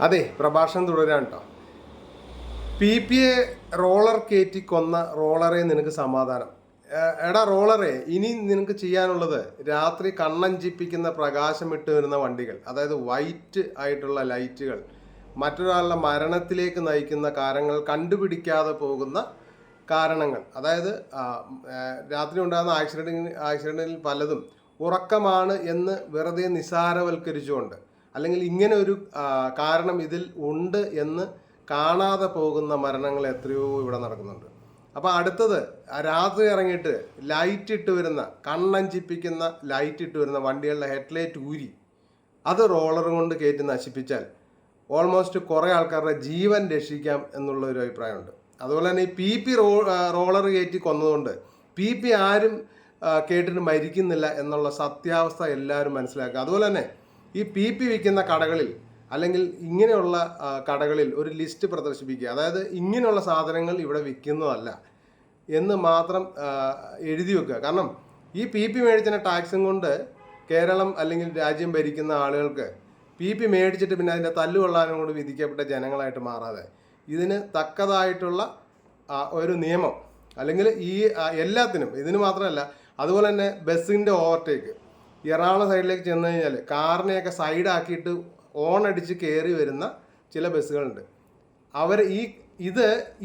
അതെ, പ്രഭാഷണം തുടരാൻ കേട്ടോ. PPA റോളർ കയറ്റി കൊന്ന റോളറെ നിനക്ക് സമാധാനം. എടാ റോളറെ, ഇനി നിനക്ക് ചെയ്യാനുള്ളത് രാത്രി കണ്ണഞ്ചിപ്പിക്കുന്ന പ്രകാശം ഇട്ട് വരുന്ന വണ്ടികൾ, അതായത് വൈറ്റ് ആയിട്ടുള്ള ലൈറ്റുകൾ, മറ്റൊരാളുടെ മരണത്തിലേക്ക് നയിക്കുന്ന കാരണങ്ങൾ കണ്ടുപിടിക്കാതെ പോകുന്ന കാരണങ്ങൾ, അതായത് രാത്രി ഉണ്ടാകുന്ന ആക്സിഡൻറ്റിൽ പലതും ഉറക്കമാണ് എന്ന് വെറുതെ നിസാരവൽക്കരിച്ചുകൊണ്ട്, അല്ലെങ്കിൽ ഇങ്ങനെ ഒരു കാരണം ഇതിൽ ഉണ്ട് എന്ന് കാണാതെ പോകുന്ന മരണങ്ങൾ എത്രയോ ഇവിടെ നടക്കുന്നുണ്ട്. അപ്പോൾ അടുത്തത്, രാത്രി ഇറങ്ങിയിട്ട് ലൈറ്റ് ഇട്ട് വരുന്ന, കണ്ണഞ്ചിപ്പിക്കുന്ന ലൈറ്റ് ഇട്ട് വരുന്ന വണ്ടികളുടെ ഹെഡ്ലൈറ്റ് ഊരി അത് റോളർ കൊണ്ട് കയറ്റി നശിപ്പിച്ചാൽ ഓൾമോസ്റ്റ് കുറേ ആൾക്കാരുടെ ജീവൻ രക്ഷിക്കാം എന്നുള്ള ഒരു അഭിപ്രായമുണ്ട്. അതുപോലെ തന്നെ ഈ PP റോളർ കയറ്റി കൊന്നതുകൊണ്ട് PP ആരും കേട്ടിട്ട് മരിക്കുന്നില്ല എന്നുള്ള സത്യാവസ്ഥ എല്ലാവരും മനസ്സിലാക്കുക. അതുപോലെ തന്നെ ഈ PP വിൽക്കുന്ന കടകളിൽ അല്ലെങ്കിൽ ഇങ്ങനെയുള്ള കടകളിൽ ഒരു ലിസ്റ്റ് പ്രദർശിപ്പിക്കുക. അതായത് ഇങ്ങനെയുള്ള സാധനങ്ങൾ ഇവിടെ വിൽക്കുന്നതല്ല എന്ന് മാത്രം എഴുതി വെക്കുക. കാരണം ഈ PP മേടിച്ചതിൻ്റെ ടാക്സും കൊണ്ട് കേരളം അല്ലെങ്കിൽ രാജ്യം ഭരിക്കുന്ന ആളുകൾക്ക് PP മേടിച്ചിട്ട് പിന്നെ അതിൻ്റെ തല്ലുകൊള്ളാനും കൊണ്ട് വിധിക്കപ്പെട്ട ജനങ്ങളായിട്ട് മാറാതെ ഇതിന് തക്കതായിട്ടുള്ള ഒരു നിയമം, അല്ലെങ്കിൽ ഈ എല്ലാത്തിനും, ഇതിന് മാത്രമല്ല, അതുപോലെ തന്നെ ബസ്സിൻ്റെ ഓവർടേക്ക്, എറണാകുളം സൈഡിലേക്ക് ചെന്ന് കഴിഞ്ഞാൽ കാറിനെയൊക്കെ സൈഡാക്കിയിട്ട് ഓൺ അടിച്ച് കയറി വരുന്ന ചില ബസ്സുകളുണ്ട്. അവർ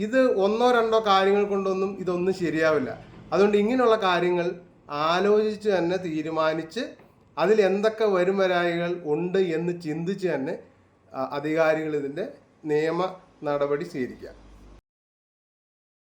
ഇത് ഒന്നോ രണ്ടോ കാര്യങ്ങൾ കൊണ്ടൊന്നും ഇതൊന്നും ശരിയാവില്ല. അതുകൊണ്ട് ഇങ്ങനെയുള്ള കാര്യങ്ങൾ ആലോചിച്ച് തന്നെ തീരുമാനിച്ച് അതിൽ എന്തൊക്കെ വരുംവരായികൾ ഉണ്ട് എന്ന് ചിന്തിച്ച് തന്നെ അധികാരികൾ ഇതിൻ്റെ നിയമ നടപടി സ്വീകരിക്കുക.